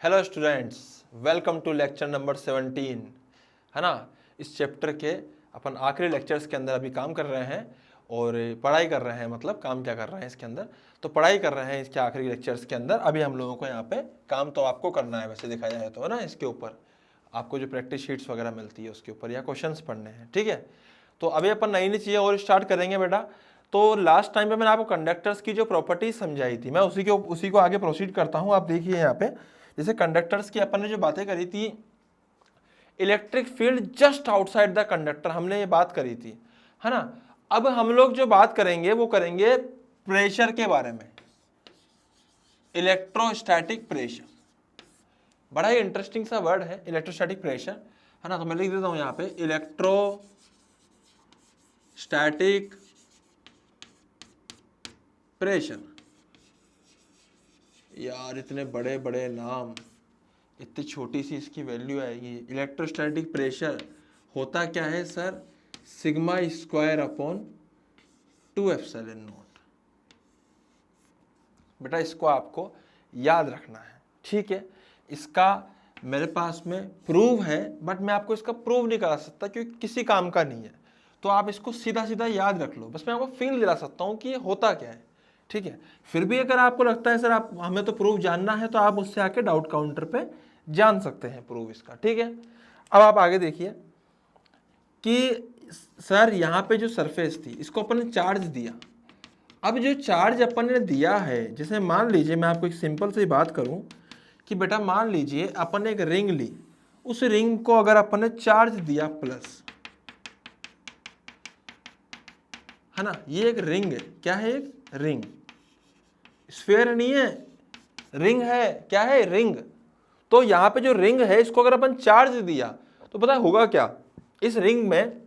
Hello students, welcome to lecture number 17 है ना। इस चैप्टर के अपन आखिरी लेक्चर्स के अंदर अभी काम कर रहे हैं और पढ़ाई कर रहे हैं। मतलब काम क्या कर रहे हैं इसके अंदर, तो पढ़ाई कर रहे हैं इसके आखिरी लेक्चर्स के अंदर। अभी हम लोगों को यहाँ पे काम तो आपको करना है, वैसे देखा जाए तो है ना। इसके ऊपर आपको जो प्रैक्टिस शीट्स वगैरह मिलती है उसके ऊपर या क्वेश्चंस पढ़ने हैं, ठीक है। तो अभी अपन नई नई चीज़ें और स्टार्ट करेंगे बेटा। तो लास्ट टाइम पे मैंने आपको कंडक्टर्स की जो प्रॉपर्टीज समझाई थी, मैं उसी को आगे प्रोसीड करता हूँ। आप देखिए यहाँ पे, जैसे कंडक्टर्स की अपन ने जो बातें करी थी, electric field just outside the conductor, हमने ये बात करी थी, है ना। अब हम लोग जो बात करेंगे वो करेंगे प्रेशर के बारे में, इलेक्ट्रोस्टैटिक प्रेशर। बड़ा ही इंटरेस्टिंग सा वर्ड है इलेक्ट्रोस्टैटिक प्रेशर, है ना। तो मैं लिख देता हूं यहाँ पे इलेक्ट्रोस्टैटिक प्रेशर। यार इतने बड़े बड़े नाम, इतनी छोटी सी इसकी वैल्यू आएगी। इलेक्ट्रोस्टैटिक प्रेशर होता क्या है sir? Sigma square upon 2 epsilon not. बेटा इसको आपको याद रखना है, ठीक है। इसका मेरे पास में प्रूव है, बट मैं आपको इसका प्रूव नहीं करा सकता क्योंकि किसी काम का नहीं है। तो आप इसको सीधा सीधा याद रख लो, बस मैं आपको फील दिला सकता हूँ कि ये होता क्या है, ठीक है। फिर भी अगर आपको लगता है सर आप हमें तो प्रूफ जानना है, तो आप उससे आके डाउट काउंटर पे जान सकते हैं प्रूफ इसका, ठीक है। अब आप आगे देखिए कि सर यहाँ पे जो सरफेस थी इसको अपन ने चार्ज दिया। अब जो चार्ज अपन ने दिया है, जैसे मान लीजिए मैं आपको एक सिंपल सी बात करूं कि बेटा मान लीजिए अपन ने एक रिंग ली, उस रिंग को अगर अपन ने चार्ज दिया प्लस, है ना। ये एक रिंग है, क्या है? एक रिंग, स्फीयर नहीं है, रिंग है। क्या है? रिंग। तो यहाँ पे जो रिंग है इसको अगर अपन चार्ज दिया तो पता होगा क्या? इस रिंग में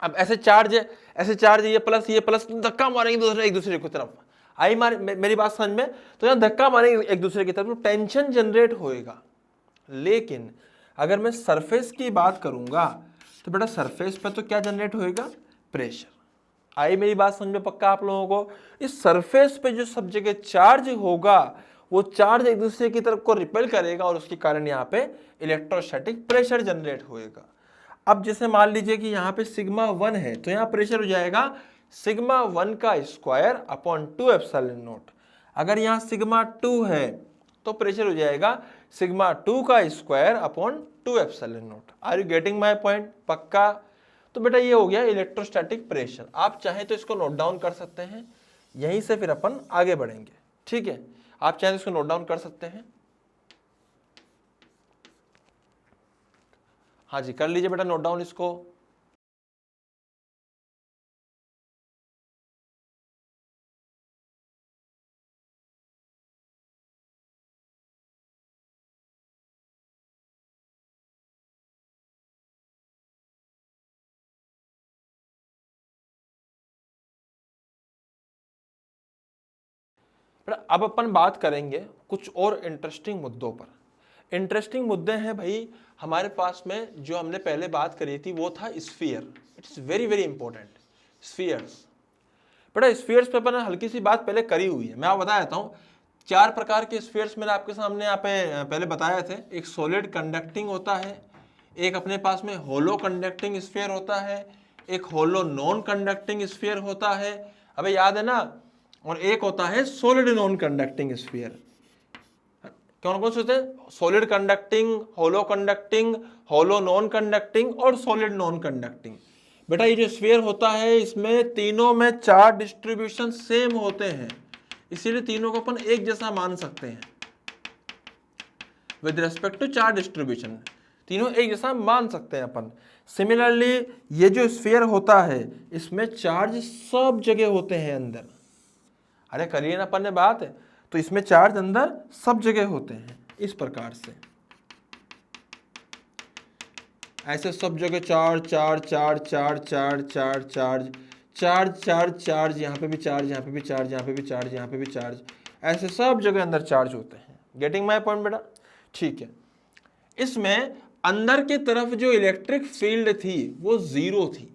अब ऐसे चार्ज है, ऐसे चार्ज, ये प्लस धक्का मारेंगे एक दूसरे की तरफ। आई मेरी बात समझ में? तो यहाँ धक्का मारेंगे एक दूसरे की तरफ तो टेंशन जनरेट होएगा। लेकिन अगर मैं सरफेस की बात करूंगा तो बेटा सरफेस पे तो क्या जनरेट होएगा? प्रेशर। आई मेरी बात समझ में पक्का आप लोगों को? इस सरफेस पे जो सब जगह चार्ज होगा वो चार्ज एक दूसरे की तरफ को रिपेल करेगा और उसके कारण यहाँ पे इलेक्ट्रोस्टैटिक प्रेशर जनरेट होएगा। अब जैसे मान लीजिए कि यहाँ पे सिग्मा 1 है तो यहाँ प्रेशर हो जाएगा सिग्मा 1 का स्क्वायर अपॉन 2 एप्सिलॉन नॉट। अगर यहाँ सिग्मा 2 है तो प्रेशर हो जाएगा सिग्मा 2 का square upon 2 epsilon not. Are you getting my point? पक्का? तो बेटा ये हो गया इलेक्ट्रोस्टैटिक प्रेशर। आप चाहें तो इसको नोट डाउन कर सकते हैं, यहीं से फिर अपन आगे बढ़ेंगे, ठीक है। आप चाहें तो इसको नोट डाउन कर सकते हैं। हाँ जी, कर लीजिए बेटा नोट डाउन इसको। अब अपन बात करेंगे कुछ और इंटरेस्टिंग मुद्दों पर। इंटरेस्टिंग मुद्दे हैं भाई हमारे पास में। जो हमने पहले बात करी थी वो था sphere. It's very very important, spheres. बेटा स्फीयर्स पे अपन हल्की सी बात पहले करी हुई है, मैं आपको बता देता हूँ। 4 प्रकार के स्फीयर्स मैंने आपके सामने यहाँ पे पहले बताए थे। एक सॉलिड कंडक्टिंग होता है, एक अपने पास में होलो कंडक्टिंग स्फीयर होता है, एक होलो नॉन कंडक्टिंग स्फीयर होता है, अबे याद है ना, और एक होता है सॉलिड नॉन कंडक्टिंग स्फीयर। कौन कौन से होते हैं? सॉलिड कंडक्टिंग, होलो नॉन कंडक्टिंग और सॉलिड नॉन कंडक्टिंग। बेटा ये जो स्फीयर होता है इसमें तीनों में चार्ज डिस्ट्रीब्यूशन सेम होते हैं, इसीलिए तीनों को अपन एक जैसा मान सकते हैं with respect to charge distribution. तीनों एक जैसा मान सकते हैं अपन। सिमिलरली ये जो स्फीयर होता है इसमें चार्ज सब जगह होते हैं अंदर। अरे करिए ना अपन ने बात, तो इसमें चार्ज अंदर सब जगह होते हैं इस प्रकार से। ऐसे सब जगह charge charge charge charge charge charge charge charge charge charge, यहाँ पे भी चार्ज, यहाँ पे भी चार्ज, यहाँ पे भी चार्ज, यहाँ पे भी चार्ज, ऐसे सब जगह अंदर चार्ज होते हैं। गेटिंग माय पॉइंट बेटा? ठीक है। इसमें अंदर की तरफ जो इलेक्ट्रिक फील्ड थी वो 0 थी,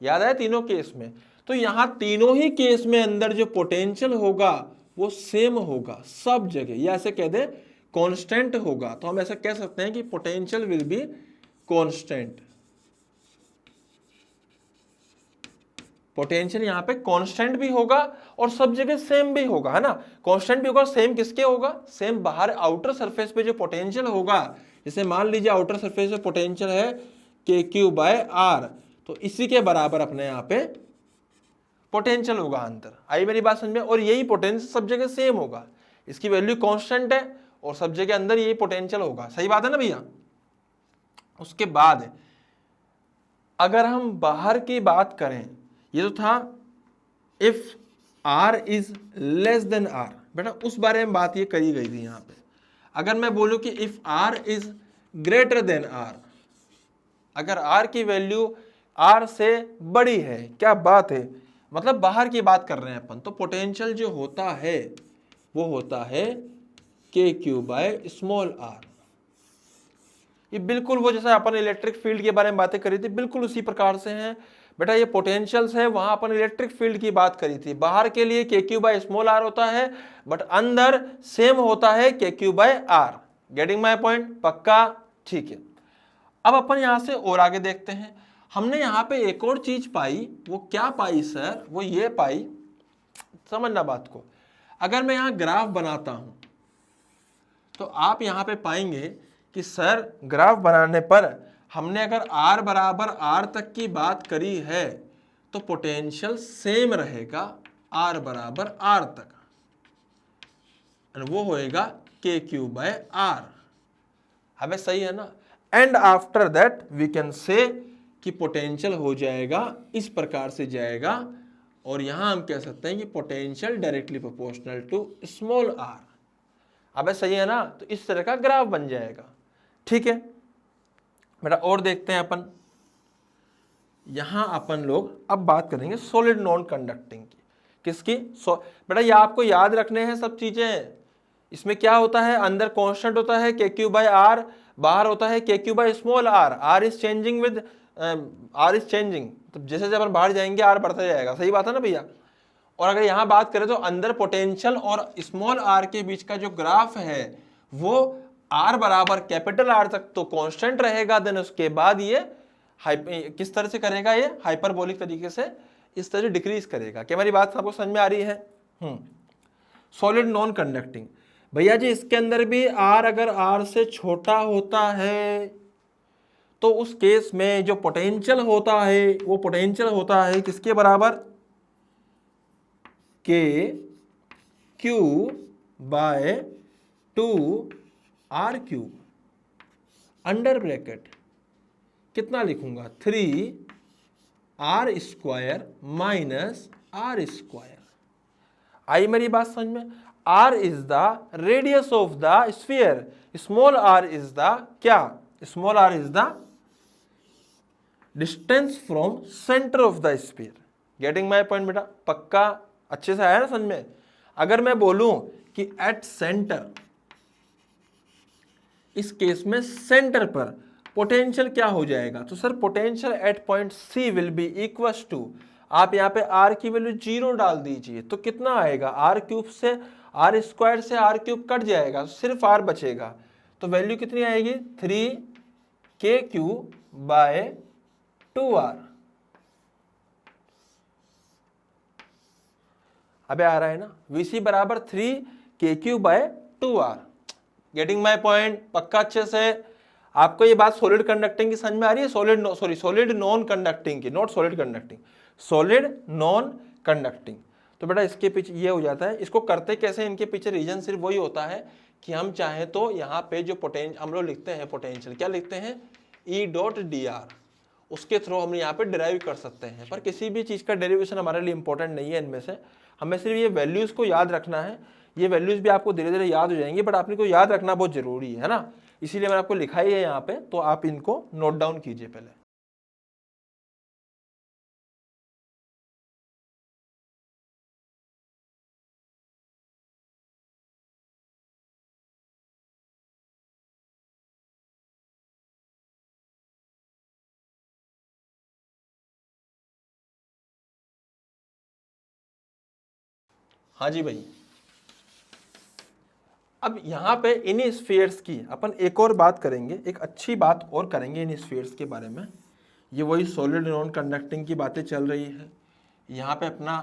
याद है तीनों केस में। तो यहां तीनों ही केस में अंदर जो पोटेंशियल होगा वो सेम होगा सब जगह, या ऐसे कह दे कांस्टेंट होगा तो हम ऐसा कह सकते हैं कि potential will be constant. Potential यहाँ पे कांस्टेंट भी होगा और सब जगह सेम भी होगा, है ना। कांस्टेंट भी होगा, सेम किसके होगा, सेम बाहर आउटर सरफेस पे जो पोटेंशियल होगा, जैसे मान लीजिए आउटर सरफेस पे पोटेंशियल है KQ/R, तो इसी के बराबर अपने यहाँ पे पोटेंशियल होगा अंदर। आई मेरी बात समझ में। और यही पोटेंशियल सब जगह सेम होगा, इसकी वैल्यू कांस्टेंट है और सब जगह अंदर यही पोटेंशियल होगा। सही बात है ना भैया। उसके बाद अगर हम बाहर की बात करें, ये तो था if R is less than R, बेटा उस बारे में बात ये करी गई थी यहाँ पे। अगर मैं बोलूं कि if R is greater than R, अगर R की वैल्यू R से बड़ी है, क्या बात है, मतलब बाहर की बात कर रहे हैं अपन, तो पोटेंशियल जो होता है वो होता है KQ/r। ये बिल्कुल वो जैसा अपन इलेक्ट्रिक फील्ड के बारे में बातें करी थी, बिल्कुल उसी प्रकार से हैं बेटा। ये पोटेंशियल्स है, वहां अपन इलेक्ट्रिक फील्ड की बात करी थी, बाहर के लिए KQ/r होता है, बट अंदर सेम होता है KQ/r। गेटिंग माय पॉइंट, पक्का, ठीक है। अब अपन यहां से और आगे देखते हैं। हमने यहाँ पे एक और चीज पाई, वो क्या पाई सर, वो ये पाई, समझना बात को। अगर मैं यहाँ ग्राफ बनाता हूं तो आप यहाँ पे पाएंगे कि सर ग्राफ बनाने पर हमने अगर R बराबर R तक की बात करी है तो पोटेंशियल सेम रहेगा R बराबर R तक, वो होएगा KQ/R। हमें सही है ना। And after that we can say कि पोटेंशियल हो जाएगा इस प्रकार से जाएगा, और यहां हम कह सकते हैं कि potential directly proportional to small r। अब सही है ना, तो इस तरह का ग्राफ बन जाएगा, ठीक है बेटा। और देखते हैं अपन, यहां अपन लोग अब बात करेंगे सॉलिड नॉन कंडक्टिंग की। किसकी? बेटा ये आपको याद रखने हैं सब चीजें। इसमें क्या होता है, अंदर कांस्टेंट होता है KQ/R, बाहर होता है KQ/r। R is changing with R is changing, तो जैसे जब अपन बाहर जाएंगे R बढ़ता जाएगा। सही बात है ना भैया। और अगर यहां बात करें तो अंदर पोटेंशियल और स्मॉल r के बीच का जो ग्राफ है वो R बराबर कैपिटल R तक तो कांस्टेंट रहेगा, देन उसके बाद ये किस तरह से करेगा, ये हाइपरबोलिक तरीके से इस तरह से डिक्रीज करेगा। क्या मेरी बात आपको समझ में आ रही है? सॉलिड नॉन कंडक्टिंग, भैया जी इसके अंदर भी R अगर R से छोटा होता है तो उस केस में जो पोटेंशियल होता है वो पोटेंशियल होता है किसके बराबर, KQ/2R3 अंडर ब्रैकेट कितना लिखूंगा, 3R² माइनस R²। आई मेरी बात समझ में। R is the radius of the sphere, small r is the क्या, small r is the distance from centre of the sphere. Getting my point बेटा, पक्का अच्छे से आया ना समझ में। अगर मैं बोलूं कि एट सेंटर, इस केस में सेंटर पर पोटेंशियल क्या हो जाएगा, तो sir potential at point C will be equals to, आप यहाँ पे R की वैल्यू 0 डाल दीजिए तो कितना आएगा, R³ से R² से R³ कट जाएगा, सिर्फ R बचेगा, तो वैल्यू कितनी आएगी, 3KQ/2R। अबे आ रहा है ना, VC बराबर 3KQ/2R। गेटिंग माय पॉइंट, पक्का अच्छे से। आपको ये बात सॉलिड कंडक्टिंग की समझ में आ रही है, सॉलिड नॉन कंडक्टिंग की, not solid conducting, solid non conducting. तो बेटा इसके पीछे ये हो जाता है, इसको करते कैसे, इनके पीछे रीजन सिर्फ वही होता है कि हम चाहें तो यहाँ पे जो पोटेंशियल हम लोग लिखते हैं, पोटेंशियल क्या लिखते हैं, E.dr, उसके थ्रू हम यहाँ पे डिराइव कर सकते हैं। पर किसी भी चीज़ का डेरिवेशन हमारे लिए इंपॉर्टेंट नहीं है इनमें से, हमें सिर्फ ये वैल्यूज को याद रखना है। ये वैल्यूज भी आपको धीरे धीरे याद हो जाएंगी, बट आपने को याद रखना बहुत जरूरी है ना, इसीलिए मैंने आपको लिखा ही है यहाँ पे, तो आप इनको नोट डाउन कीजिए पहले। हाँ जी भाई, अब यहाँ पे इन स्फीयर्स की अपन एक और बात करेंगे, एक अच्छी बात और करेंगे इन स्फीयर्स के बारे में। ये वही सॉलिड नॉन कंडक्टिंग की बातें चल रही है। यहाँ पे अपना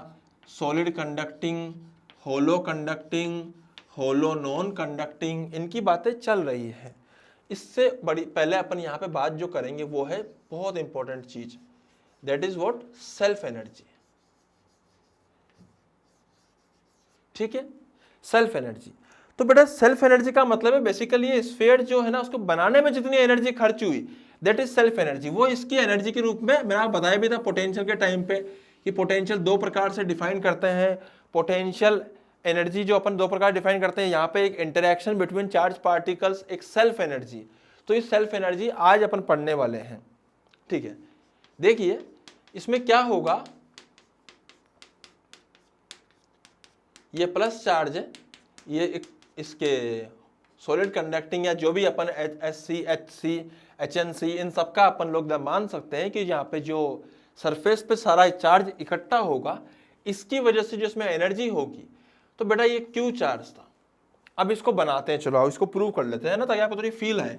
सॉलिड कंडक्टिंग, होलो नॉन कंडक्टिंग, इनकी बातें चल रही है। इससे बड़ी पहले अपन यहाँ पे बात जो करेंगे वो है बहुत इंपॉर्टेंट चीज, that is what, self energy. ठीक है, सेल्फ एनर्जी। तो बेटा सेल्फ एनर्जी का मतलब है बेसिकली ये स्फीयर जो है ना उसको बनाने में जितनी एनर्जी खर्च हुई, दैट इज सेल्फ एनर्जी। वो इसकी एनर्जी के रूप में मैंने आपको बताया भी था पोटेंशियल के टाइम पे कि पोटेंशियल दो प्रकार से डिफाइन करते हैं। पोटेंशियल एनर्जी जो अपन दो प्रकार डिफाइन करते हैं, यहाँ पे एक इंटरेक्शन बिटवीन चार्ज पार्टिकल्स, एक सेल्फ एनर्जी। तो इस सेल्फ एनर्जी आज अपन पढ़ने वाले हैं। ठीक है, देखिए इसमें क्या होगा, ये प्लस चार्ज है, ये एक इसके सॉलिड कंडक्टिंग या जो भी अपन HC, HC, HNC इन सब का अपन लोग मान सकते हैं कि यहाँ पे जो सरफेस पे सारा चार्ज इकट्ठा होगा, इसकी वजह से जो इसमें एनर्जी होगी। तो बेटा ये Q चार्ज था। अब इसको बनाते हैं, चलो आओ इसको प्रूव कर लेते हैं ना, ताकि आपको थोड़ी फील है।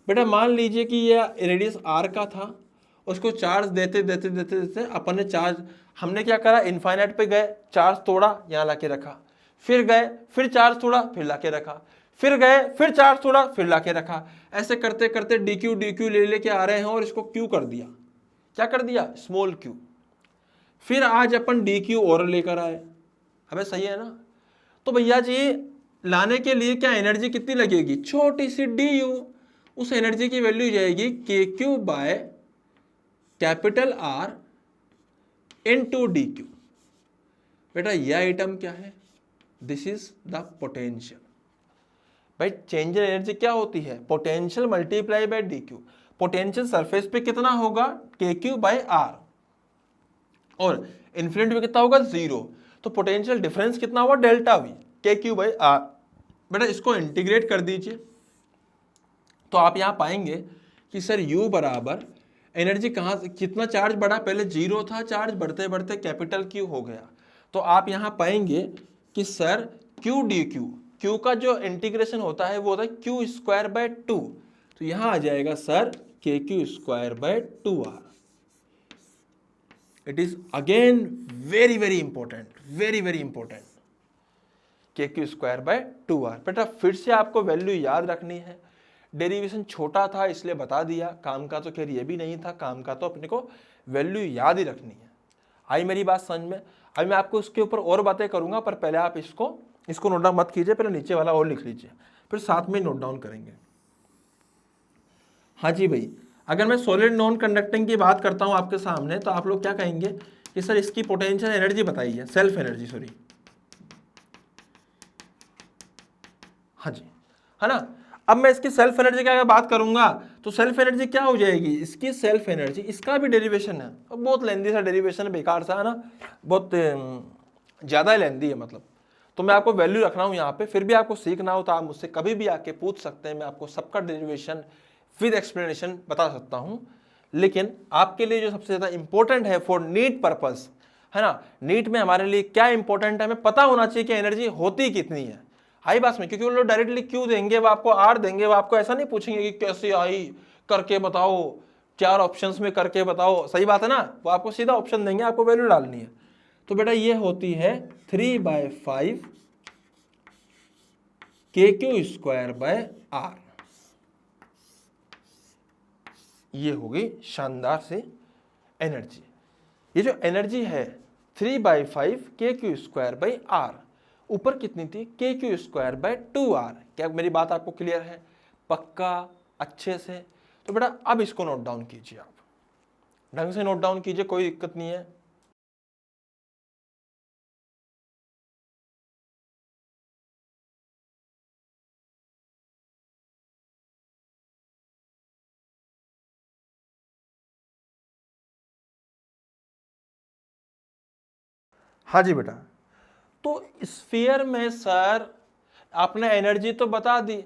बेटा मान लीजिए कि ये रेडियस R का था, उसको चार्ज देते देते देते देते अपन ने चार्ज, हमने क्या करा, इनफाइनाइट पे गए, चार्ज तोड़ा, यहाँ लाके रखा, फिर गए, फिर चार्ज तोड़ा, फिर लाके रखा, फिर गए, फिर चार्ज तोड़ा, फिर लाके रखा। ऐसे करते करते dq dq ले लेके आ रहे हैं और इसको q कर दिया। क्या कर दिया, स्मॉल q। फिर आज अपन dq और लेकर आए, हमें सही है ना। तो भैया जी लाने के लिए क्या एनर्जी कितनी लगेगी, छोटी सी du, उस एनर्जी की वैल्यू जाएगी kq by capital R into dq। बेटा यह आइटम क्या है, दिस इज द पोटेंशियल। भाई चेंज इन एनर्जी क्या होती है, potential multiply by dq। Potential surface पे कितना होगा, kq बाय r, और इन्फिनिटी पे कितना होगा, 0। तो पोटेंशियल डिफरेंस कितना हुआ, delta v, kq bye r। बेटा इसको इंटीग्रेट कर दीजिए, तो आप यहां पाएंगे कि सर u बराबर एनर्जी कहां से, कितना चार्ज बढ़ा, पहले 0 था चार्ज, बढ़ते बढ़ते कैपिटल Q हो गया। तो आप यहां पाएंगे कि सर q dq, q का जो इंटीग्रेशन होता है वो होता है q स्क्वायर बाय 2। तो यहां आ जाएगा sir kq square by 2r। It is again very very important, very very important, kq square by 2r। बेटा फिर से आपको वैल्यू याद रखनी है। डेरिवेशन छोटा था इसलिए बता दिया, काम का तो खैर ये भी नहीं था, काम का तो अपने को वैल्यू याद ही रखनी है। आई मेरी बात समझ में। अभी मैं आपको इसके ऊपर और बातें करूंगा, पर पहले आप इसको नोट डाउन मत कीजिए, पहले नीचे वाला और लिख लीजिए, फिर साथ में नोट डाउन करेंगे। हाँ जी भाई, अगर मैं सॉलिड नॉन कंडक्टिंग की बात करता हूं आपके सामने, तो आप लोग क्या कहेंगे कि सर इसकी पोटेंशियल एनर्जी बताइए, सेल्फ एनर्जी, सॉरी, हाँ जी, है ना। अब मैं इसकी सेल्फ एनर्जी की अगर बात करूंगा तो सेल्फ एनर्जी क्या हो जाएगी, इसकी सेल्फ एनर्जी, इसका भी डेरिवेशन है, बहुत लेंदी सा डेरिवेशन है, बेकार सा है ना, बहुत ज़्यादा लेंदी है मतलब। तो मैं आपको वैल्यू रख रहा हूँ यहाँ पे, फिर भी आपको सीखना हो तो आप मुझसे कभी भी आके पूछ सकते हैं, मैं आपको सबका डेरिवेशन विद एक्सप्लेनेशन बता सकता हूँ। लेकिन आपके लिए जो सबसे ज़्यादा इंपॉर्टेंट है फॉर नीट पर्पज़, है ना, नीट में हमारे लिए क्या इंपॉर्टेंट है, हमें पता होना चाहिए कि एनर्जी होती कितनी है हाई बास में। क्योंकि वो लोग डायरेक्टली क्यों देंगे, वो आपको आर देंगे, वो आपको ऐसा नहीं पूछेंगे कि कैसे आई, करके बताओ, 4 ऑप्शंस में करके बताओ, सही बात है ना, वो आपको सीधा ऑप्शन देंगे, आपको वैल्यू डालनी है। तो बेटा ये होती है 3/5 kq स्क्वायर बाय r। ये होगी शानदार से एनर्जी। ये जो एनर्जी है 3/5 kq स्क्वायर बाय r, ऊपर कितनी थी, kq स्क्वायर बाय 2r। क्या मेरी बात आपको क्लियर है, पक्का, अच्छे से। तो बेटा अब इसको नोट डाउन कीजिए, आप ढंग से नोट डाउन कीजिए, कोई दिक्कत नहीं है। हाँ जी बेटा, तो स्फीयर में सर आपने एनर्जी तो बता दी,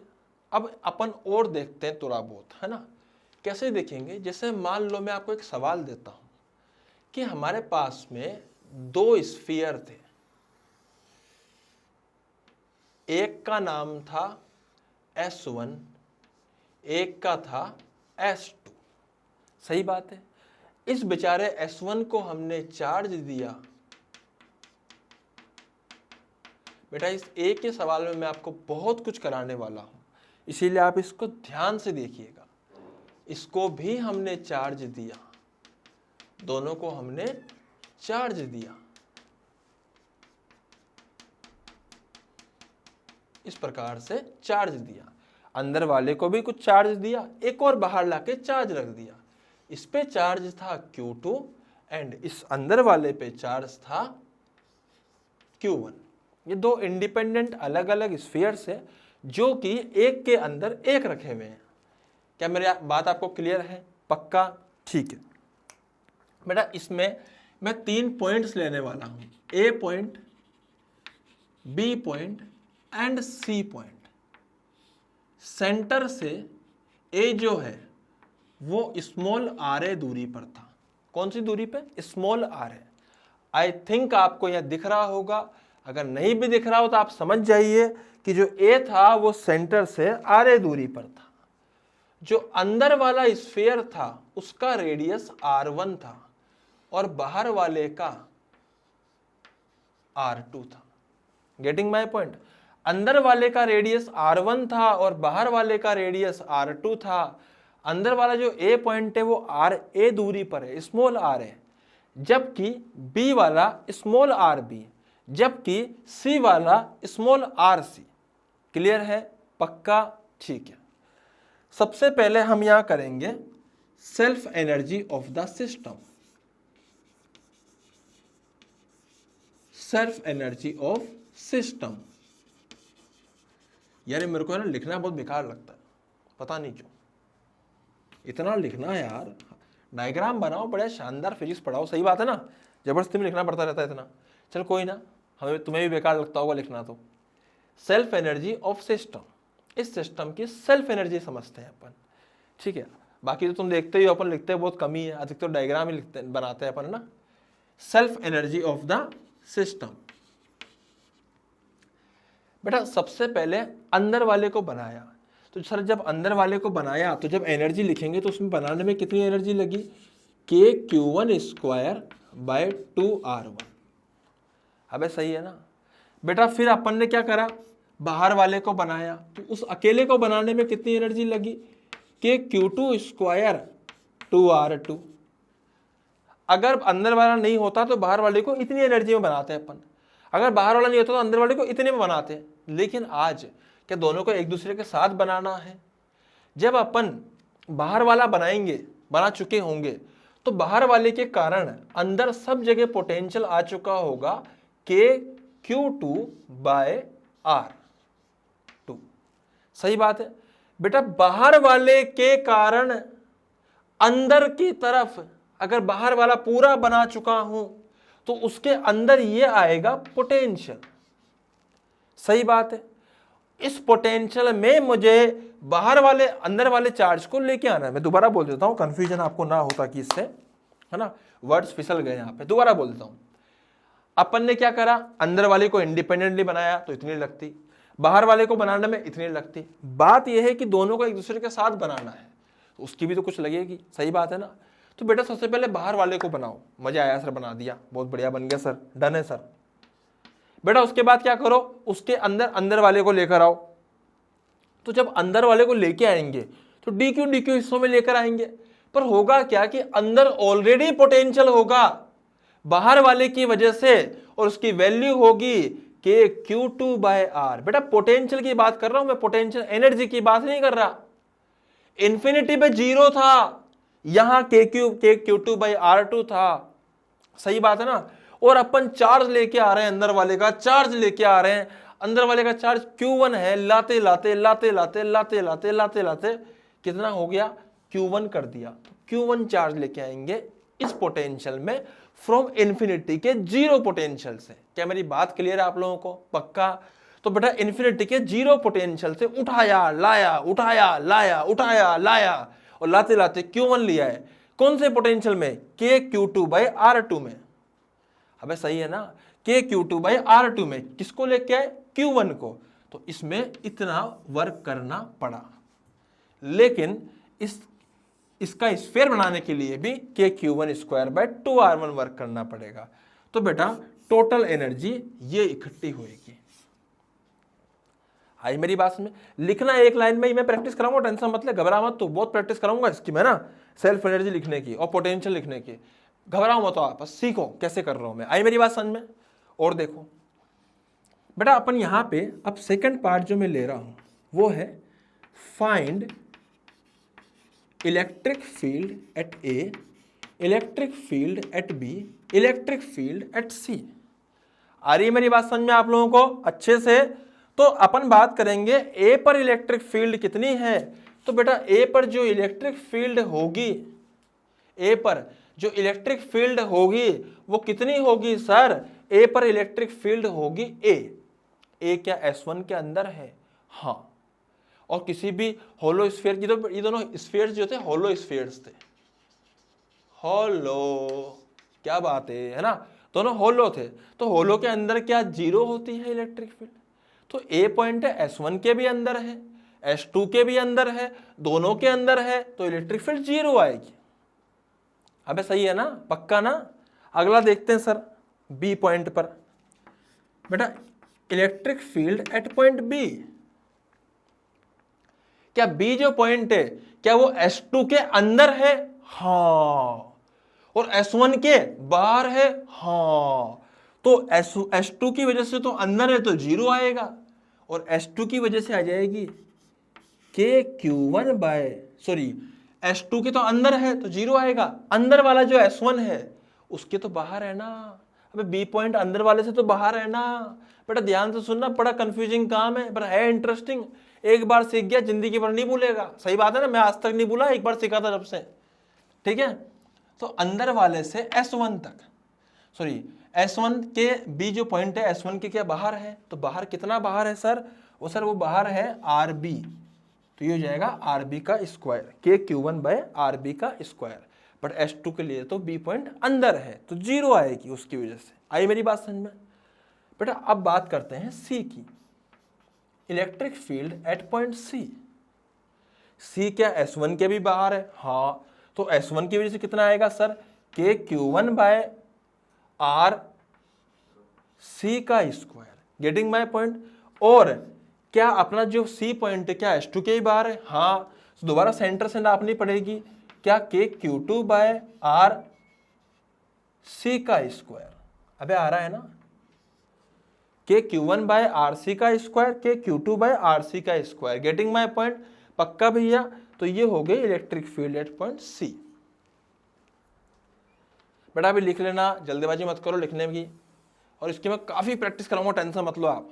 अब अपन और देखते हैं थोड़ा बहुत, है ना। कैसे देखेंगे, जैसे मान लो मैं आपको एक सवाल देता हूं कि हमारे पास में 2 स्फीयर थे, एक का नाम था S1, एक का था S2। सही बात है। इस बेचारे S1 को हमने चार्ज दिया। बेटा इस एक के सवाल में मैं आपको बहुत कुछ कराने वाला हूं, इसीलिए आप इसको ध्यान से देखिएगा। इसको भी हमने चार्ज दिया, दोनों को हमने चार्ज दिया। इस प्रकार से चार्ज दिया, अंदर वाले को भी कुछ चार्ज दिया, एक और बाहर लाके चार्ज रख दिया। इस पे चार्ज था Q2 एंड इस अंदर वाले पे चार्ज था Q1। ये दो इंडिपेंडेंट अलग अलग स्फीयर्स है जो कि एक के अंदर एक रखे हुए हैं। क्या मेरी बात आपको क्लियर है? पक्का? ठीक है बेटा, इसमें मैं 3 पॉइंट्स लेने वाला हूं, A point, B point and C point. Centre से A जो है वो स्मॉल r दूरी पर था। कौन सी दूरी पे? Small r। आई थिंक आपको यह दिख रहा होगा, अगर नहीं भी दिख रहा हो तो आप समझ जाइए कि जो A था वो सेंटर से r दूरी पर था। जो अंदर वाला स्फीयर था उसका रेडियस r1 था और बाहर वाले का r2 था। Getting my point? अंदर वाले का रेडियस r1 था और बाहर वाले का रेडियस r2 था। अंदर वाला जो A पॉइंट है वो a दूरी पर है, स्मॉल r है, जबकि B वाला स्मॉल rb, जबकि C वाला स्मॉल rc। क्लियर है? पक्का? ठीक है। सबसे पहले हम यहां करेंगे self energy of the system. Self energy of system. यार मेरे को है ना लिखना बहुत बेकार लगता है, पता नहीं क्यों इतना लिखना है यार। डायग्राम बनाओ, बड़े शानदार फिजिक्स पढ़ाओ। सही बात है ना, जबरदस्ती में लिखना पड़ता रहता है इतना। चल कोई ना, हमें तुम्हें भी बेकार लगता होगा लिखना तो। सेल्फ एनर्जी ऑफ सिस्टम, इस सिस्टम की सेल्फ एनर्जी समझते हैं अपन। ठीक है, बाकी तो तुम देखते ही हो अपन लिखते हैं बहुत कम ही है, अधिकतर तो डायग्राम ही लिखते बनाते हैं अपन ना। Self energy of the system. बेटा सबसे पहले अंदर वाले को बनाया, तो सर जब अंदर वाले को बनाया तो जब एनर्जी लिखेंगे तो उसमें बनाने में कितनी एनर्जी लगी? KQ1 square by 2R1। अबे सही है ना बेटा। फिर अपन ने क्या करा? बाहर वाले को बनाया, तो उस अकेले को बनाने में कितनी एनर्जी लगी? KQ2 square 2R2। अगर अंदर वाला नहीं होता तो बाहर वाले को इतनी एनर्जी में बनाते हैं अपन, अगर बाहर वाला नहीं होता तो अंदर वाले को इतने में बनाते हैं। लेकिन आज क्या दोनों को एक दूसरे के साथ बनाना है? जब अपन बाहर वाला बनाएंगे, बना चुके होंगे, तो बाहर वाले के कारण अंदर सब जगह पोटेंशियल आ चुका होगा KQ2 बाय R2। सही बात है बेटा। बाहर वाले के कारण अंदर की तरफ अगर बाहर वाला पूरा बना चुका हूं तो उसके अंदर ये आएगा पोटेंशियल। सही बात है। इस पोटेंशियल में मुझे बाहर वाले अंदर वाले चार्ज को लेके आना है। मैं दोबारा बोल देता हूं, कंफ्यूजन आपको ना हो ताकि इससे, है ना, वर्ड्स फिसल गए यहां पे। दोबारा बोल देता हूं। अपन ने क्या करा? अंदर वाले को इंडिपेंडेंटली बनाया तो इतनी लगती, बाहर वाले को बनाने में इतनी लगती। बात यह है कि दोनों को एक दूसरे के साथ बनाना है तो उसकी भी तो कुछ लगेगी। सही बात है ना। तो बेटा सबसे पहले बाहर वाले को बनाओ। मजा आया सर, बना दिया, बहुत बढ़िया बन गया सर, डन है सर। बेटा उसके बाद क्या करो? उसके अंदर अंदर वाले को लेकर आओ। तो जब अंदर वाले को लेके आएंगे तो DQ हिस्सों में लेकर आएंगे, पर होगा क्या कि अंदर ऑलरेडी पोटेंशियल होगा बाहर वाले की वजह से, और उसकी वैल्यू होगी KQ2 बाय R। बेटा पोटेंशियल की बात कर रहा हूं मैं, पोटेंशियल एनर्जी की बात नहीं कर रहा। इंफिनिटी पे 0 था, यहां KQ2 बाय R2 था। सही बात है ना। और अपन चार्ज लेके आ रहे हैं, अंदर वाले का चार्ज लेके आ रहे हैं। अंदर वाले का चार्ज Q1 है, लाते लाते लाते लाते लाते लाते लाते लाते कितना हो गया? Q1 कर दिया। Q1 चार्ज लेके आएंगे इस पोटेंशियल में फ्रॉम इन्फिनिटी के 0 पोटेंशियल से। क्या मेरी बात क्लियर है आप लोगों को? पक्का? तो बेटा इन्फिनिटी के 0 पोटेंशियल से उठाया लाया, उठाया लाया, उठाया लाया, और लाते लाते Q1 लिया है। कौन से पोटेंशियल में? KQ2 बाय R2 में। अबे सही है ना। KQ2 बाय R2 में किसको लेके आए? Q1 को। तो तो इसमें इतना वर्क करना पड़ा। लेकिन इसका स्फीयर बनाने के लिए भी KQ1² वर्क करना पड़ेगा। तो बेटा टोटल एनर्जी ये इकट्ठी होएगी। आई मेरी बात में लिखना एक लाइन में ही मैं प्रैक्टिस कराऊंगा, टेंशन मत ले, घबरा मत, तो बहुत प्रैक्टिस कराऊंगा इसकी मैं ना, सेल्फ एनर्जी लिखने की और पोटेंशियल लिखने की। घबराओ मत, आप बस सीखो कैसे कर रहा हूं मैं। आई मेरी बात समझ में? और देखो बेटा अपन यहां पे अब सेकंड पार्ट जो मैं ले रहा हूं वो है find electric field at A, electric field at B, electric field at C. आ रही है मेरी बात समझ में आप लोगों को अच्छे से? तो अपन बात करेंगे ए पर इलेक्ट्रिक फील्ड कितनी है। तो बेटा ए पर जो इलेक्ट्रिक फील्ड होगी, ए पर जो इलेक्ट्रिक फील्ड होगी वो कितनी होगी सर? ए पर इलेक्ट्रिक फील्ड होगी ए क्या S1 के अंदर है? हाँ। और किसी भी होलो स्फीयर की, तो ये दोनों स्फीयर्स जो थे होलो स्फीयर्स थे। होलो, क्या बात है ना, दोनों होलो थे। तो होलो के अंदर क्या 0 होती है इलेक्ट्रिक फील्ड? तो ए पॉइंट है S1 के भी अंदर है, S2 के भी अंदर है, दोनों के अंदर है, तो इलेक्ट्रिक फील्ड 0 आएगी। अबे सही है ना, पक्का ना? अगला देखते हैं सर बी पॉइंट पर। बेटा electric field at point B, क्या बी जो पॉइंट है क्या वो S2 के अंदर है? हाँ। और S1 के बाहर है? हाँ। तो S2 की वजह से तो अंदर है तो 0 आएगा, और S2 की वजह से आ जाएगी S2 के तो अंदर है तो 0 आएगा। अंदर वाला जो S1 है उसके तो बाहर है ना। अबे बी पॉइंट अंदर वाले से तो बाहर है ना। बेटा ध्यान से सुनना, बड़ा कंफ्यूजिंग काम है पर है इंटरेस्टिंग। एक बार सीख गया जिंदगी भर नहीं भूलेगा। सही बात है ना, मैं आज तक नहीं भूला, एक बार सीखा था जब से। ठीक है, तो अंदर वाले से S1 तक, S1 के बी जो पॉइंट है S1 के क्या बाहर है? तो बाहर कितना बाहर है सर? वो बाहर है RB, तो ये हो जाएगा RB का स्क्वायर, KQ1/RB का स्क्वायर। बट S2 के लिए तो बी पॉइंट अंदर है तो 0 आएगी उसकी वजह से। आई मेरी बात समझ में? बेटा अब बात करते हैं सी की, electric field at point C क्या S1 के भी बाहर है? हाँ। तो S1 की वजह से कितना आएगा सर? KQ1/RC का स्क्वायर। Getting my point? और क्या अपना जो सी पॉइंट है क्या S2 के ही बाहर है? हाँ। तो दोबारा सेंटर से नापनी पड़ेगी, क्या KQ2/RC का स्क्वायर। अबे आ रहा है ना, KQ1/RC का स्क्वायर, KQ2/RC का स्क्वायर। Getting my point? पक्का भैया? तो ये हो गई electric field at point C. बेटा अभी लिख लेना, जल्दबाजी मत करो लिखने की, और इसकी मैं काफी प्रैक्टिस कराऊंगा, टेंशन मत लो आप,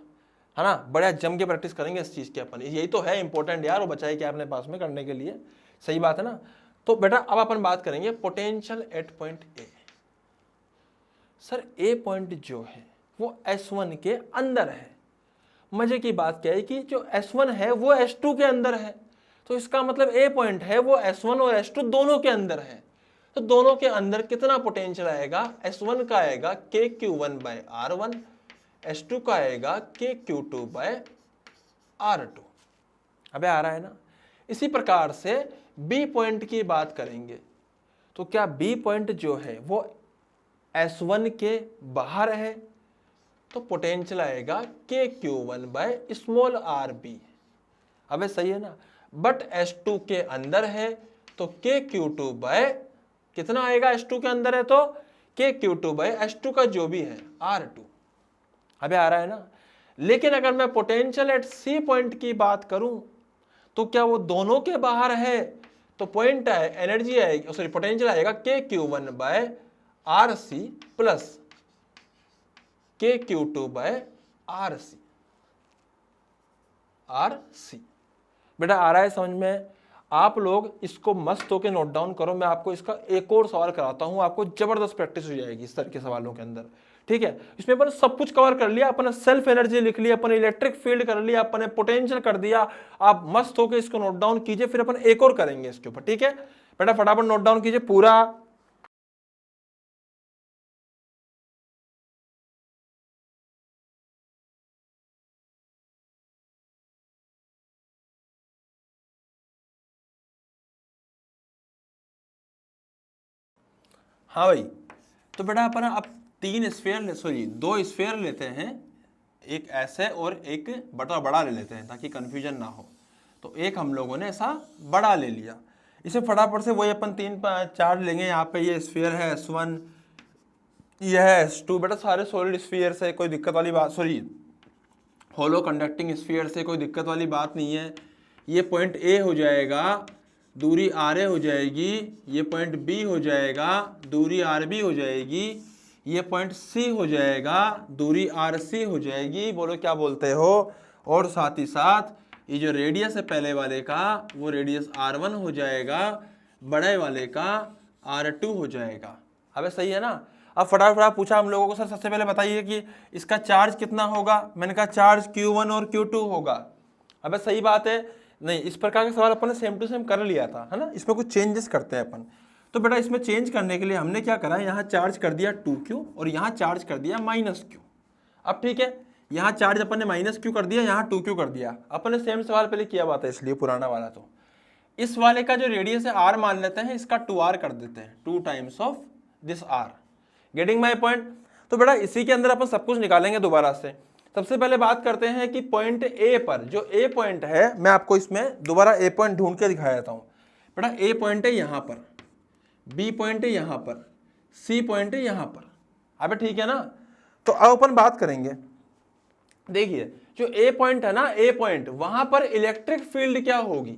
है ना। बड़ा जम के प्रैक्टिस करेंगे इस चीज की अपन, यही तो है इंपॉर्टेंट यार, वो बचाए क्या अपने पास में करने के लिए। सही बात है ना। तो बेटा अब अपन बात करेंगे potential at point A. Sir A point जो है वो S1 के अंदर है। मजे की बात क्या है कि जो S1 है वो S2 के अंदर है, तो इसका मतलब ए पॉइंट है वो S1 और S2 दोनों के अंदर है। तो दोनों के अंदर कितना पोटेंशियल आएगा? S1 का आएगा KQ1/R1, S2 का आएगा KQ2/R2। अबे आ रहा है ना। इसी प्रकार से बी पॉइंट की बात करेंगे, तो क्या बी पॉइंट जो है वो S1 के बाहर है, तो पोटेंशियल आएगा KQ1/RB। अबे सही है ना। बट S2 के अंदर है तो KQ2 कितना आएगा? S2 के अंदर है तो KQ2/S2 का जो भी है R2। अबे आ रहा है ना। लेकिन अगर मैं पोटेंशियल एट सी पॉइंट की बात करूं तो क्या वो दोनो't के बाहर है? तो पॉइंट है एनर्जी आएगी, पोटेंशियल आएगा KQ1/RC प्लस KQ2/RC। बेटा आ रहा है समझ में? आप लोग इसको मस्त होके नोट डाउन करो, मैं आपको इसका एक और सवाल कराता हूं, आपको जबरदस्त प्रैक्टिस हो जाएगी इस तरह के सवालों के अंदर। ठीक है, इसमें अपन सब कुछ कवर कर लिया, अपन सेल्फ एनर्जी लिख लिया, अपन इलेक्ट्रिक फील्ड कर लिया, अपन पोटेंशियल कर दिया। आप मस्त होके इसको नोट डाउन कीजिए, फिर अपन एक और करेंगे इसके ऊपर। ठीक है बेटा, फटाफट नोट डाउन कीजिए पूरा। हाँ भाई, तो बेटा अपन अब 2 स्फीयर लेते हैं, एक ऐसे और एक बड़ा ले लेते हैं ताकि कंफ्यूजन ना हो। तो एक हम लोगों ने ऐसा बड़ा ले लिया, इसे फटाफट से वही अपन 3 चार्ज लेंगे। यहाँ पे ये स्फीयर है S1, यह है S2, बेटा सारे सॉलिड स्फीयर से कोई दिक्कत वाली बात, सॉरी होलो कंडक्टिंग स्फीयर से कोई दिक्कत वाली बात नहीं है। ये पॉइंट A हो जाएगा, दूरी RA हो जाएगी, ये पॉइंट B हो जाएगा, दूरी RB हो जाएगी, ये पॉइंट C हो जाएगा, दूरी RC हो जाएगी। बोलो क्या बोलते हो? और साथ ही साथ ये जो रेडियस है पहले वाले का वो रेडियस R1 हो जाएगा, बड़े वाले का R2 हो जाएगा। अबे सही है ना? अब फटाफट पूछा हम लोगों को, सर सबसे पहले बताइए कि इसका चार्ज कितना होगा। मैंने कहा चार्ज Q1 और Q2 होगा। अबे सही बात है, नहीं इस प्रकार का सवाल अपन ने सेम टू सेम कर लिया था, है ना? इसमें कुछ चेंजेस करते हैं अपन। तो बेटा इसमें चेंज करने के लिए हमने क्या करा, यहाँ चार्ज कर दिया 2Q और यहाँ चार्ज कर दिया -Q। अब ठीक है, यहाँ चार्ज अपन ने -Q कर दिया, यहाँ 2Q कर दिया। अपन ने सेम सवाल पहले किया हुआ था इसलिए पुराना वाला। तो इस वाले का जो रेडियस है R मान लेते हैं, इसका 2R कर देते हैं, 2 times of this R। Getting my point? तो बेटा इसी के अंदर अपन सब कुछ निकालेंगे दोबारा से। सबसे पहले बात करते हैं कि पॉइंट A पर, जो A पॉइंट है, मैं आपको इसमें दोबारा A पॉइंट ढूंढ के दिखाया देता हूं। बेटा A पॉइंट है यहाँ पर, B पॉइंट है यहाँ पर, C पॉइंट है यहाँ पर। अबे ठीक है ना? तो अब अपन बात करेंगे, देखिए जो A पॉइंट है ना, A पॉइंट, वहां पर इलेक्ट्रिक फील्ड क्या होगी?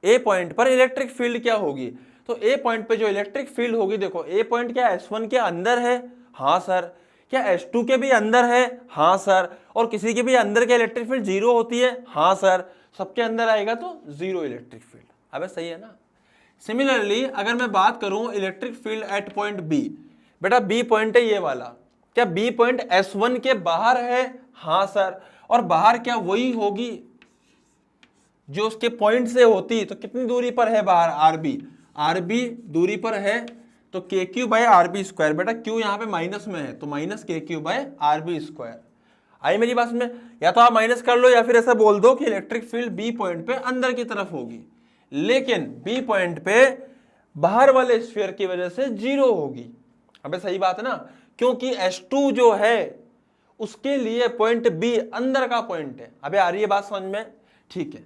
A पॉइंट पर इलेक्ट्रिक फील्ड क्या होगी? तो A पॉइंट पे जो इलेक्ट्रिक फील्ड होगी, देखो A पॉइंट क्या S1 के अंदर है? हाँ सर। क्या S2 के भी अंदर है? हाँ सर। और किसी के भी अंदर के इलेक्ट्रिक फील्ड 0 होती है? हाँ सर। सबके अंदर आएगा तो 0 इलेक्ट्रिक फील्ड। अबे सही है ना? सिमिलरली अगर मैं बात करूं electric field at point B, बेटा B पॉइंट है ये वाला, क्या B पॉइंट S1 के बाहर है? हाँ सर। और बाहर क्या वही होगी जो उसके पॉइंट से होती, तो कितनी दूरी पर है बाहर? RB दूरी पर है, तो KQ बाय RB स्क्वायर। बेटा Q यहाँ पे माइनस में है तो -KQ बाय RB स्क्वायर। आई मेरी बात में? या तो आप माइनस कर लो या फिर ऐसा बोल दो कि इलेक्ट्रिक फील्ड B पॉइंट पे अंदर की तरफ होगी, लेकिन B पॉइंट पे बाहर वाले स्फीयर की वजह से 0 होगी। अबे सही बात है ना? क्योंकि S2 जो है उसके लिए पॉइंट B अंदर का पॉइंट है। अबे आ रही है बात समझ में? ठीक है।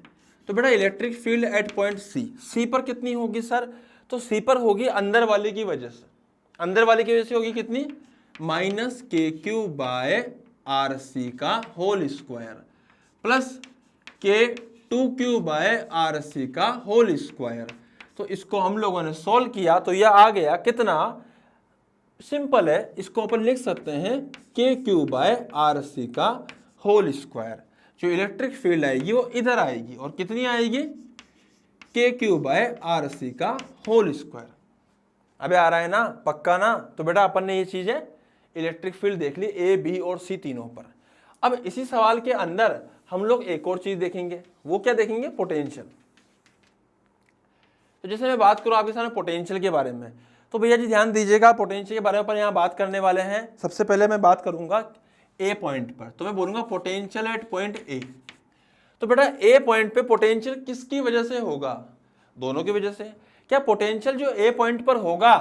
तो बेटा electric field at point C पर कितनी होगी सर? तो C पर होगी अंदर वाले की वजह से, अंदर वाले की वजह से होगी कितनी? -KQ बाय RC का whole square plus K2Q by RC का होल स्क्वायर। तो इसको हम लोगों ने सोल्व किया तो यह आ गया कितना? सिंपल है, इसको अपन लिख सकते हैं KQ बाय RC का होल स्क्वायर। जो इलेक्ट्रिक फील्ड आएगी वो इधर आएगी और कितनी आएगी? KQ बाय RC का होल स्क्वायर। अबे आ रहा है ना? पक्का ना? तो बेटा अपन ने ये चीजें इलेक्ट्रिक फील्ड देख ली A, B और C तीनों पर। अब इसी सवाल के अंदर हम लोग एक और चीज देखेंगे, वो क्या देखेंगे? पोटेंशियल। तो जैसे मैं बात करूं आपके सामने पोटेंशियल के बारे में, तो भैया जी ध्यान दीजिएगा, पोटेंशियल के बारे में अपन यहाँ बात करने वाले हैं। सबसे पहले मैं बात करूंगा A पॉइंट पर, तो मैं बोलूंगा पोटेंशियल एट पॉइंट A। तो बेटा A पॉइंट पे पोटेंशियल किसकी वजह से होगा? दोनों की वजह से। क्या पोटेंशियल जो A पॉइंट पर होगा,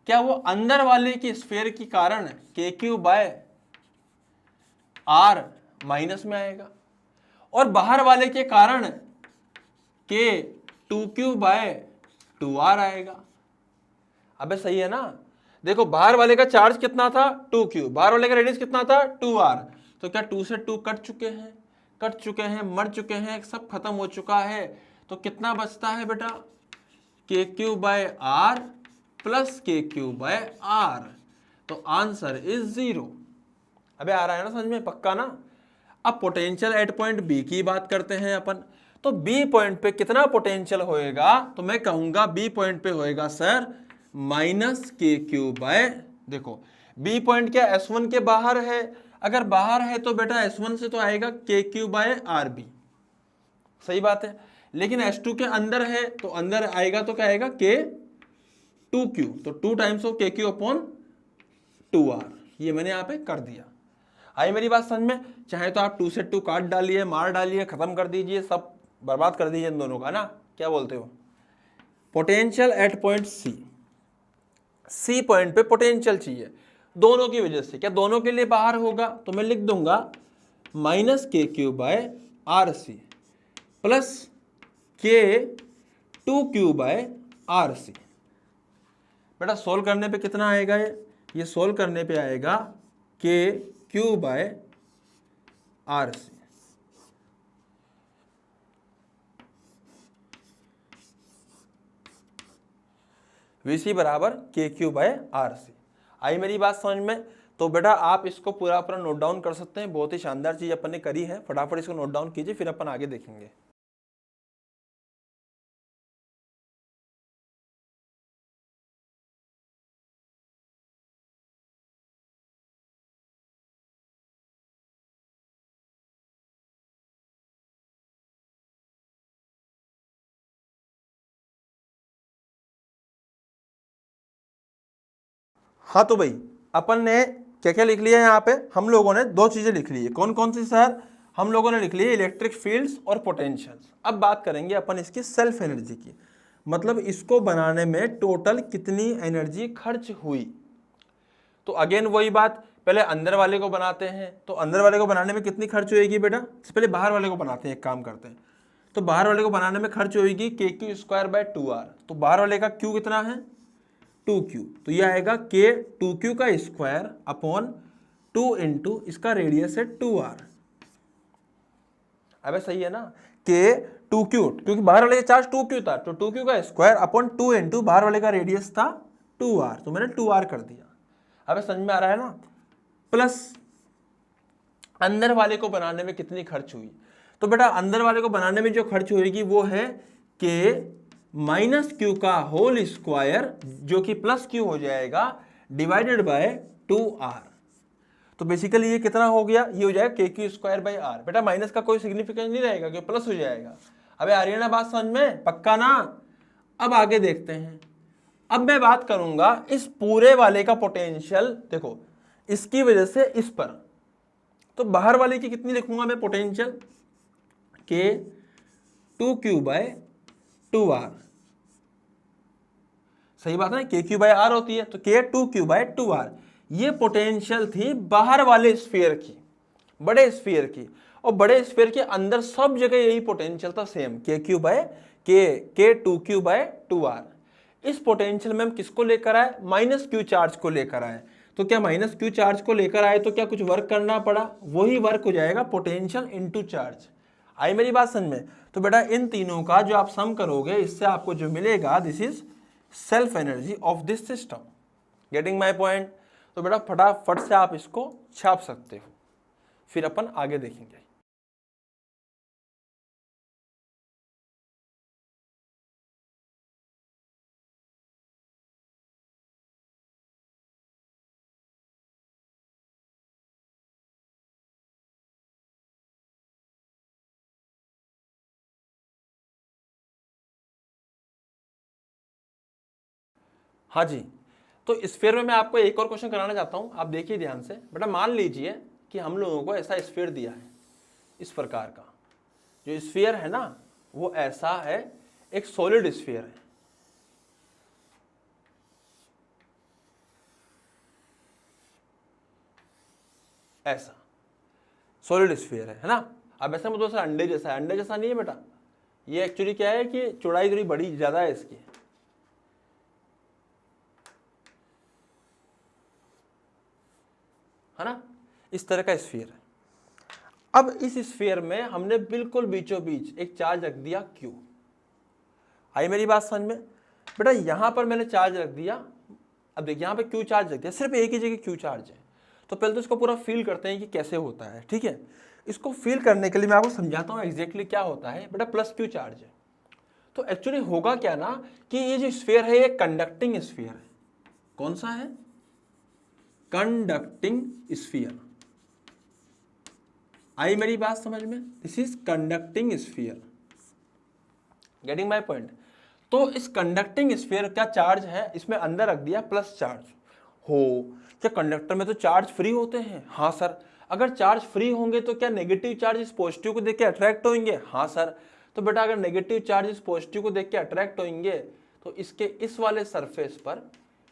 क्या वो अंदर वाले की स्फीयर के कारण KQ बाय R माइनस में आएगा और बाहर वाले के कारण K2Q बाय 2R आएगा? अबे सही है ना? देखो बाहर वाले का चार्ज कितना था? 2Q, बाहर वाले का रेडियस कितना था? 2R। तो क्या 2 से 2 कट चुके हैं, मर चुके हैं, सब खत्म हो चुका है। तो कितना बचता है बेटा? KQ bye R plus KQ bye R। तो आंसर इज 0। अबे आ रहा है ना समझ में? पक्का ना? अब पोटेंशियल एट पॉइंट B की बात करते हैं अपन। तो B पॉइंट पे कितना पोटेंशियल होएगा? तो मैं कहूंगा B पॉइंट पे होएगा सर -KQ बाय, देखो B पॉइंट क्या S1 के बाहर है? अगर बाहर है तो बेटा S1 से तो आएगा KQ बाय RB, सही बात है। लेकिन S2 के अंदर है तो अंदर आएगा तो क्या आएगा? K2Q, तो 2 times of KQ upon 2R। ये मैंने यहाँ पे कर दिया। आई मेरी बात समझ में? चाहे तो आप 2 से 2 काट डालिए, मार डालिए, खत्म कर दीजिए, सब बर्बाद कर दीजिए इन दोनों का ना, क्या बोलते हो? Potential at point C, C point पे पोटेंशियल चाहिए दोनों की वजह से। क्या दोनों के लिए बाहर होगा? तो मैं लिख दूंगा minus K Q by R C plus K two Q by R C. बेटा सोल्व करने पे कितना आएगा? ये सोल्व करने पे आएगा K Q by R C. VC बराबर K Q by R C. आई मेरी बात समझ में? तो बेटा आप इसको पूरा अपना नोट डाउन कर सकते हैं। बहुत ही शानदार चीज अपन ने करी है, फटाफट इसको नोट डाउन कीजिए, फिर अपन आगे देखेंगे। हाँ तो भाई अपन ने क्या क्या लिख लिया है यहाँ पे? हम लोगों ने दो चीजें लिख ली है। कौन कौन सी सर? हम लोगों ने लिख ली है इलेक्ट्रिक फील्ड्स और पोटेंशियल्स। अब बात करेंगे अपन इसकी सेल्फ एनर्जी की, मतलब इसको बनाने में टोटल कितनी एनर्जी खर्च हुई। तो अगेन वही बात, पहले अंदर वाले को बनाते हैं। तो अंदर वाले को बनाने में कितनी खर्च होएगी बेटा? पहले बाहर वाले को बनाते हैं, एक काम करते हैं। तो बाहर वाले को बनाने में खर्च होएगी के क्यू स्क्वायर बाय 2r। तो बाहर वाले का क्यू कितना है? 2q। तो ये आएगा के 2q का स्क्वायर अपॉन 2 इंटू इसका रेडियस है 2r। अबे सही है ना? के 2q, क्योंकि बाहर वाले का चार्ज 2q था, तो 2q का स्क्वायर अपॉन 2 इंटू बाहर वाले का रेडियस था 2r, तो मैंने 2r कर दिया। अबे समझ में आ रहा है ना? प्लस अंदर वाले को बनाने में कितनी खर्च हुई? तो बेटा अंदर वाले को बनाने में जो खर्च होगी वो है के माइनस क्यू का होल स्क्वायर, जो कि प्लस क्यू हो जाएगा, डिवाइडेड बाय 2r। तो बेसिकली ये कितना हो गया? ये हो जाएगा के क्यू स्क्वायर बाई आर। बेटा माइनस का कोई सिग्निफिकेंस नहीं रहेगा, क्योंकि प्लस हो जाएगा। अबे आ रही है ना बात समझ में? पक्का ना? अब आगे देखते हैं। अब मैं बात करूंगा इस पूरे वाले का पोटेंशियल। देखो इसकी वजह से इस पर, तो बाहर वाले की कितनी लिखूंगा मैं पोटेंशियल? के 2q बाय 2r। सही बात है, के क्यू बाय आर होती है, तो के 2q बाय 2r। ये पोटेंशियल थी बाहर वाले स्फीयर की, बड़े स्फीयर की। और बड़े स्फीयर के अंदर सब जगह यही पोटेंशियल था, सेम के क्यू बाय के 2q बाय 2r। इस पोटेंशियल में हम किसको लेकर आए? माइनस क्यू चार्ज को लेकर आए। तो क्या माइनस क्यू चार्ज को लेकर आए तो क्या कुछ वर्क करना पड़ा? वही वर्क हो जाएगा, पोटेंशियल इनटू चार्ज। आई मेरी बात समझ में? तो बेटा इन तीनों का जो आप सम करोगे, इससे आपको जो मिलेगा, this is self energy of this system. Getting my point? तो बेटा फटाफट से आप इसको छाप सकते हो, फिर अपन आगे देखेंगे। हाँ जी, तो स्फीयर में मैं आपको एक और क्वेश्चन कराना चाहता हूं। आप देखिए ध्यान से। बेटा मान लीजिए कि हम लोगों को ऐसा स्फीयर दिया है, इस प्रकार का जो स्फीयर है ना, वो ऐसा है, एक सॉलिड स्फीयर है। ऐसा सॉलिड स्फीयर है ना? अब ऐसा मतलब अंडे जैसा है। अंडे जैसा नहीं है बेटा, ये एक्चुअली क्या है कि चौड़ाई थोड़ी बड़ी ज्यादा है इसकी, है ना? इस तरह का स्फीयर है। अब इस स्फीयर में हमने बिल्कुल बीचों बीच एक चार्ज रख दिया Q। आई मेरी बात समझ में? बेटा यहां पर मैंने चार्ज रख दिया। अब देखिए यहां पे Q चार्ज रख दिया, सिर्फ एक ही जगह Q चार्ज है। तो पहले तो इसको पूरा फील करते हैं कि कैसे होता है, ठीक है? इसको फील करने के लिए मैं आपको समझाता हूं एग्जैक्टली क्या होता है। बेटा प्लस Q चार्ज है, तो एक्चुअली होगा क्या ना कि ये जो स्फीयर है ये कंडक्टिंग स्फीयर है। कौन सा है? Conducting sphere. आई मेरी बात समझ में? This is conducting sphere. Getting my point? तो इस कंडक्टिंग स्फीयर का चार्ज है, इसमें अंदर रख दिया प्लस चार्ज। हो क्या कंडक्टर में तो चार्ज फ्री होते हैं? हाँ सर। अगर चार्ज फ्री होंगे तो क्या नेगेटिव चार्ज इस पॉजिटिव को देख के अट्रैक्ट होंगे? हाँ सर। तो बेटा अगर नेगेटिव चार्ज इस पॉजिटिव को देख के अट्रैक्ट होंगे तो इसके इस वाले सरफेस पर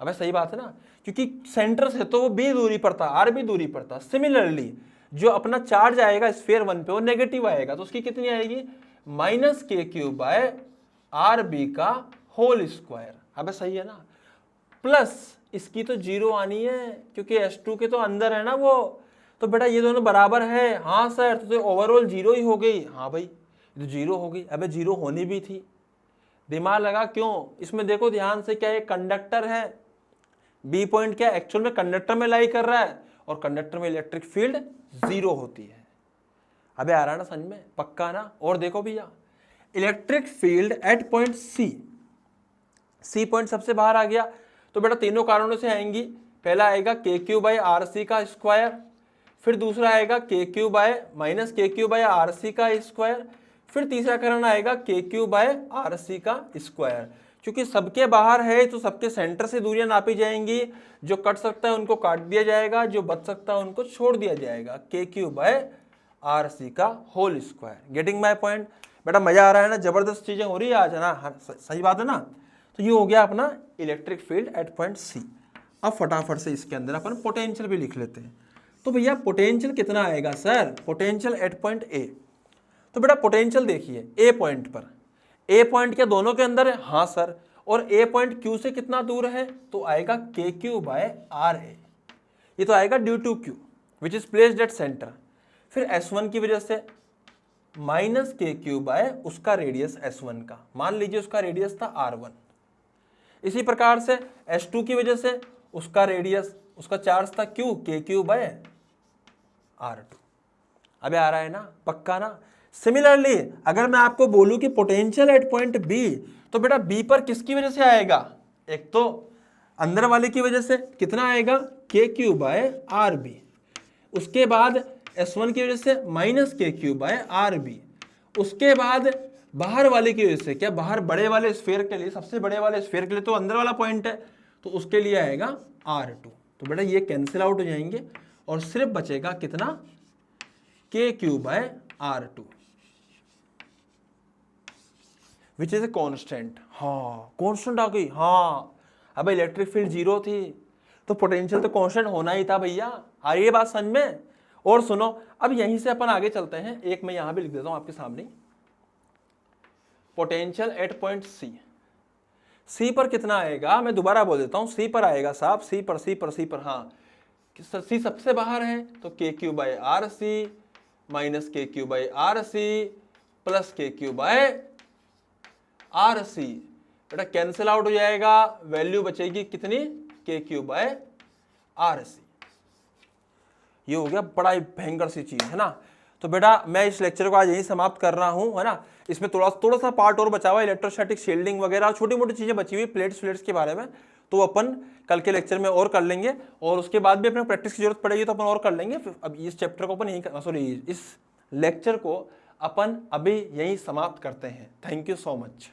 अब सही बात है ना, क्योंकि सेंटर से तो वो b दूरी पर था, आर भी दूरी पर था। सिमिलरली जो अपना चार्ज आएगा स्फीयर 1 पे वो नेगेटिव आएगा, तो उसकी कितनी आएगी, माइनस के क्यूब बाय आर बी का होल स्क्वायर। अब सही है ना, प्लस इसकी तो जीरो आनी है क्योंकि S2 के तो अंदर है ना वो, तो बेटा ये दोनों बराबर है। हाँ सर, तो ओवरऑल जीरो ही हो गई। हाँ भाई ये तो जीरो हो गई। अबे जीरो होनी भी थी, दिमाग लगा क्यों। इसमें देखो ध्यान से, क्या ये कंडक्टर है, बी पॉइंट क्या एक्चुअल में कंडक्टर में लाई कर रहा है, और कंडक्टर में इलेक्ट्रिक फील्ड जीरो होती है। अबे आ रहा ना समझ में, पक्का ना। और देखो भैया, electric field at point C point सबसे बाहर आ गया, तो बेटा तीनों कारणों से आएंगी। पहला आएगा K Q by are C का स्क्वायर, फिर दूसरा आएगा K Q bye minus K Q by R C का स्क्वायर, फिर तीसरा कारण आएगा K Q by R C का स्क्वायर। क्योंकि सबके बाहर है तो सबके सेंटर से दूरियां नापी जाएंगी, जो कट सकता है उनको काट दिया जाएगा, जो बच सकता है उनको छोड़ दिया जाएगा। के क्यू बाय आर सी का whole square. Getting my point. बेटा मजा आ रहा है ना, जबरदस्त चीजें हो रही है आज है ना, सही बात है ना। तो ये हो गया अपना electric field at point C. अब फटाफट से इसके अंदर अपन पोटेंशियल भी लिख लेते हैं। तो भैया पोटेंशियल कितना आएगा sir, potential at point A. तो बेटा पोटेंशियल देखिए ए पॉइंट पर, ए पॉइंट क्या दोनों के अंदर है, हाँ सर, और ए पॉइंट क्यू से कितना दूर है, तो आएगा K Q by R A. ये तो आएगा due to Q which is placed at centre. फिर S1 की वजह से माइनस के क्यू बाय उसका रेडियस S1 का, मान लीजिए उसका रेडियस था R1। इसी प्रकार से S2 की वजह से उसका रेडियस, उसका चार्ज था Q, के क्यू बाय R2। अबे आ रहा है ना, पक्का ना। सिमिलरली अगर मैं आपको बोलूं कि पोटेंशियल एट पॉइंट B, तो बेटा B पर किसकी वजह से आएगा, एक तो अंदर वाले की वजह से कितना आएगा, K Q by R B. उसके बाद S1 की वजह से minus K Q by R B. उसके बाद बाहर वाले की वजह से, क्या बाहर बड़े वाले स्फीयर के लिए, सबसे बड़े वाले स्फीयर के लिए तो अंदर वाला पॉइंट है, तो उसके लिए आएगा R2। तो बेटा ये कैंसिल आउट हो जाएंगे और सिर्फ बचेगा कितना, K Q by R2 which is a constant. हाँ कॉन्स्टेंट आ गई, हाँ। अब इलेक्ट्रिक फील्ड जीरो थी तो पोटेंशियल तो कांस्टेंट होना ही था भैया। आ रही है बात समझ में। और सुनो, अब यहीं से अपन आगे चलते हैं, एक मैं यहां भी लिख देता हूं आपके सामने, पोटेंशियल एट पॉइंट सी पर कितना आएगा, मैं दोबारा बोल देता हूं, सी पर आएगा साहब, सी पर हाँ, सी सबसे बाहर है तो K Q by R C minus K Q by R C plus K Q by R C. बेटा कैंसिल आउट हो जाएगा, वैल्यू बचेगी कितनी, के क्यू बाय आर सी। ये हो गया बड़ा ही भयंकर सी चीज है ना। तो बेटा मैं इस लेक्चर को आज यही समाप्त कर रहा हूं है ना। इसमें थोड़ा सा पार्ट और बचा हुआ, इलेक्ट्रोस्टैटिक शील्डिंग वगैरह छोटी मोटी चीजें बची हुई, प्लेट्स के बारे में, तो अपन कल के लेक्चर में और कर लेंगे। और उसके बाद भी अपने प्रैक्टिस की जरूरत पड़ेगी तो अपन और कर लेंगे। अब इस चैप्टर को अपन यही, सॉरी इस लेक्चर को अपन अभी यही समाप्त करते हैं। Thank you so much.